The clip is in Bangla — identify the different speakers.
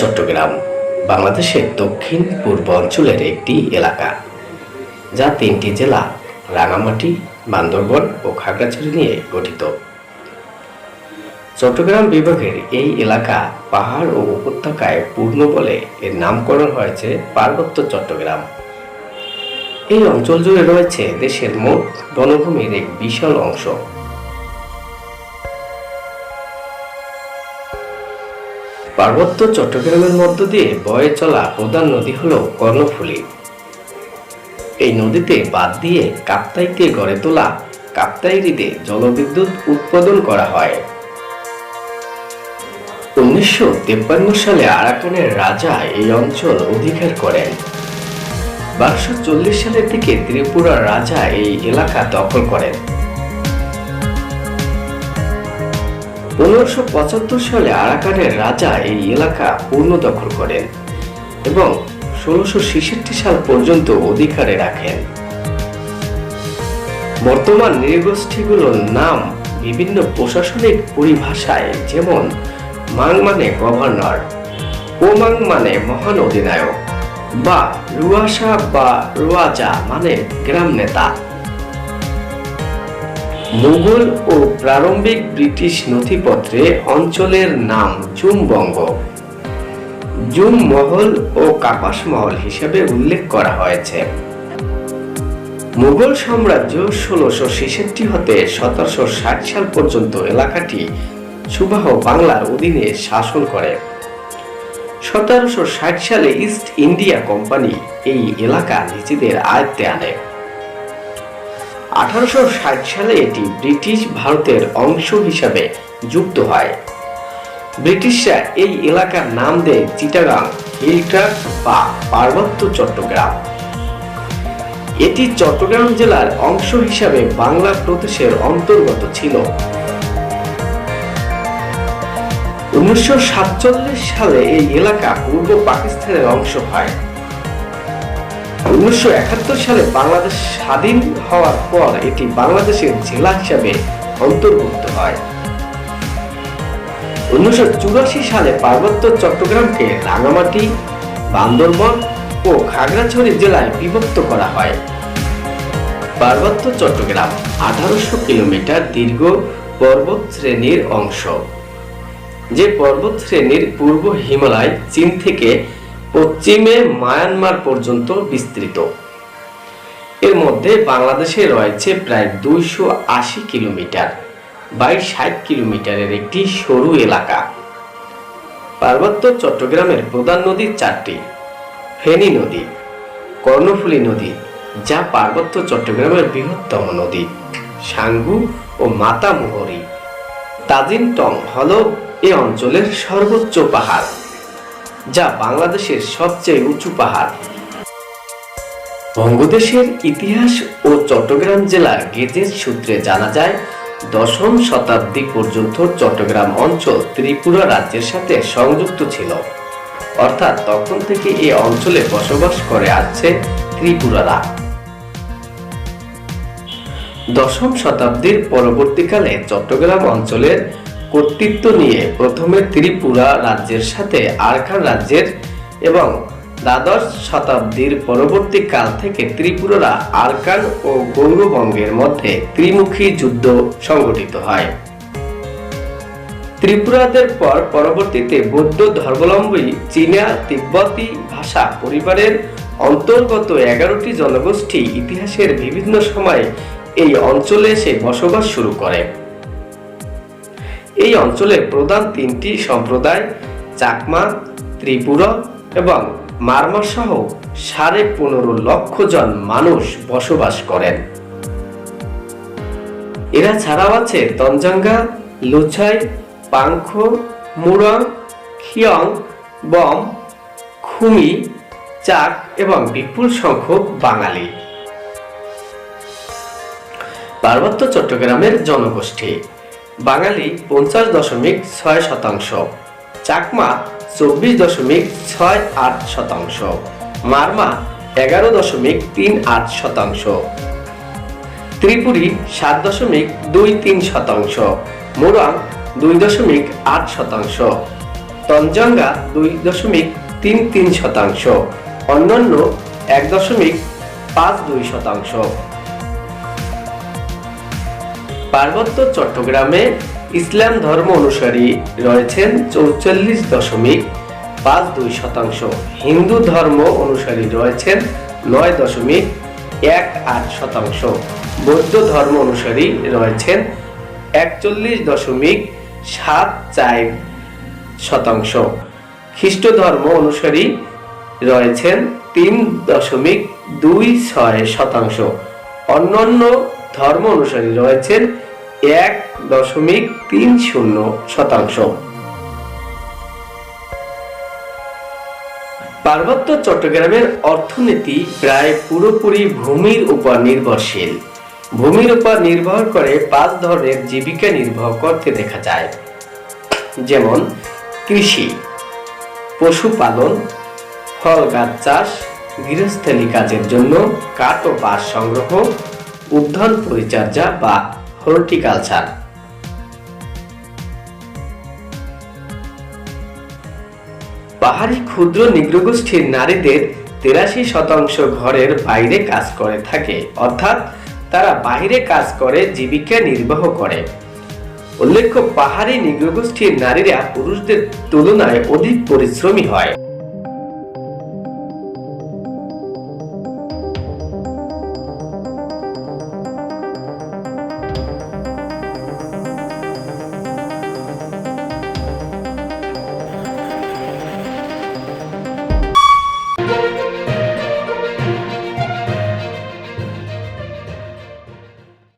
Speaker 1: চট্টগ্রাম বাংলাদেশের দক্ষিণ পূর্ব অঞ্চলের একটি এলাকা, যা তিনটি জেলা রাঙামাটি, বান্দরবান ও খাগড়াছড়ি নিয়ে গঠিত। চট্টগ্রাম বিভাগের এই এলাকা পাহাড় ও উপত্যকায় পূর্ণ বলে এর নামকরণ হয়েছে পার্বত্য চট্টগ্রাম। এই অঞ্চল জুড়ে রয়েছে দেশের মোট বনভূমির এক বিশাল অংশ। পার্বত্য চট্টগ্রামের মধ্য দিয়ে বয়ে চলা প্রধান নদী হল কর্ণফুলী। এই নদীতে বাঁধ দিয়ে কাপ্তাইতে গড়ে তোলা কাপ্তাই হ্রদে জলবিদ্যুৎ উৎপাদন করা হয়। 1953 সালে আরাকানের রাজা এই অঞ্চল অধিকার করেন। 1240 সালের দিকে ত্রিপুরার রাজা এই এলাকা দখল করেন। 1575 সালে আরাকানের রাজা এই এলাকা পূর্ণ দখল করেন এবং 1666 সাল পর্যন্ত অধিকারে রাখেন। বর্তমান নৃগোষ্ঠীগুলোর নাম বিভিন্ন প্রশাসনিক পরিভাষায়, যেমন মাং মানে গভর্নর, ওমাং মানে মহান অধিনায়ক, বা রুয়াশা বা রুয়াজা মানে গ্রাম নেতা। মুঘল ও প্রারম্ভিক ব্রিটিশ নথিপত্রে অঞ্চলের নাম জুমবঙ্গ, জুম মহল ও কাপাস মহল হিসেবে উল্লেখ করা হয়েছে। মুঘল সাম্রাজ্য 1666 হতে 1760 সাল পর্যন্ত এলাকাটি সুবাহ বাংলার অধীনে শাসন করে। 1760 সালে ইস্ট ইন্ডিয়া কোম্পানি এই এলাকা নিজেদের আয়ত্তে আনে। 1860 সালে এটি ব্রিটিশ ভারতের অংশ হিসাবে যুক্ত হয়। ব্রিটিশরা এই এলাকার নাম দেয় চিটাগাং হিলট্রাক্ট বা পার্বত্য চট্টগ্রাম। এটি চট্টগ্রাম জেলার অংশ হিসাবে বাংলা প্রদেশের অন্তর্গত ছিল। 1947 সালে এই এলাকা পূর্ব পাকিস্তানের অংশ হয়। 1971 সালে বাংলাদেশ স্বাধীন হওয়ার পর এটি বাংলাদেশের জেলা হিসাবে অন্তর্ভুক্ত হয়। 1984 সালে পার্বত্য চট্টগ্রামকে রাঙামাটি, বান্দরবান ও খাগড়াছড়ি জেলায় বিভক্ত করা হয়। পার্বত্য চট্টগ্রাম 1800 কিলোমিটার দীর্ঘ পর্বত শ্রেণীর অংশ, যে পর্বত শ্রেণীর পূর্ব হিমালয় চীন থেকে পশ্চিমে মায়ানমার পর্যন্ত বিস্তৃত। এর মধ্যে বাংলাদেশে রয়েছে প্রায় 280 কিলোমিটার বাই 60 কিলোমিটারের একটি সরু এলাকা। পার্বত্য চট্টগ্রামের প্রধান নদী চারটি: ফেনী নদী, কর্ণফুলী নদী যা পার্বত্য চট্টগ্রামের বৃহত্তম নদী, সাঙ্গু ও মাতামুহুরী। তাজিনটং হল এ অঞ্চলের সর্বোচ্চ পাহাড়, যা বাংলাদেশের সবচেয়ে উঁচু পাহাড়। বঙ্গদেশের ইতিহাস ও চট্টগ্রাম জেলার গেজেট সূত্রে জানা যায়, 10ম শতাব্দী পর্যন্ত চট্টগ্রাম অঞ্চল ত্রিপুরা রাজ্যের সাথে সংযুক্ত ছিল, অর্থাৎ তখন থেকে এই অঞ্চলে বসবাস করে আসছে ত্রিপুরারা। 10ম শতাব্দীর পরবর্তীকালে চট্টগ্রাম অঞ্চলের কর্তৃত্ব নিয়ে প্রথমে ত্রিপুরা রাজ্যের সাথে আরাকান রাজ্যের এবং দ্বাদশ শতাব্দীর পরবর্তী কাল থেকে ত্রিপুরারা আরাকান ও গৌড়বঙ্গের মধ্যে ত্রিমুখী যুদ্ধ সংঘটিত হয়। ত্রিপুরাদের পর পরবর্তীতে বৌদ্ধ ধর্মাবলম্বী চীনা তিব্বতী ভাষা পরিবারের অন্তর্গত 11টি জনগোষ্ঠী ইতিহাসের বিভিন্ন সময়ে এই অঞ্চলে এসে বসবাস শুরু করে। এই অঞ্চলের প্রধান তিনটি সম্প্রদায় চাকমা, ত্রিপুরা এবং মারমা সহ 15.5 লক্ষ জন মানুষ বসবাস করেন। এরা ছাড়াও আছে তঞ্জাঙ্গা, লুছাই, পাংখো, মুরাং, খিয়ং, বম, খুমি, চাক এবং বিপুল সংখ্যক বাঙালি। পার্বত্য চট্টগ্রামের জনগোষ্ঠী: বাঙালি 50.6%, চাকমা 24.68%, মারমা 11.38%, ত্রিপুরী 7.23%, মুরাং 2.8%, তঞ্জঙ্গা 2.33%, অন্যান্য 1.52%। পার্বত্য চট্টগ্রামে ইসলাম ধর্ম অনুসারী রয়েছেন 44.52%, হিন্দু ধর্ম অনুসারী রয়েছেন 9.18%, বৌদ্ধ ধর্ম অনুসারী রয়েছেন 41.74%, খ্রিস্ট ধর্ম অনুসারী রয়েছেন 3.26%, অন্যান্য ধর্ম অনুসারী রয়েছেন 1.30%। পার্বত্য চট্টগ্রামের অর্থনীতি প্রায় পুরোপুরি ভূমির উপর নির্ভরশীল। ভূমির উপর নির্ভর করে 5 ধরনের জীবিকা নির্বাহ করতে দেখা যায়, যেমন কৃষি, পশুপালন, ফল গাছ চাষ, গৃহস্থলী কাজের জন্য কাঠ ও বাঁশ সংগ্রহ, উদ্যান পরিচর্যা বা হর্টিকালচার। পাহাড়ি ক্ষুদ্র নিগ্রোগোষ্ঠীর নারীদের 83% ঘরের বাইরে কাজ করে থাকে, অর্থাৎ তারা বাইরে কাজ করে জীবিকা নির্বাহ করে। উল্লেখ্য, পাহাড়ি নিগ্রোগোষ্ঠীর নারীরা পুরুষদের তুলনায় অধিক পরিশ্রমী হয়।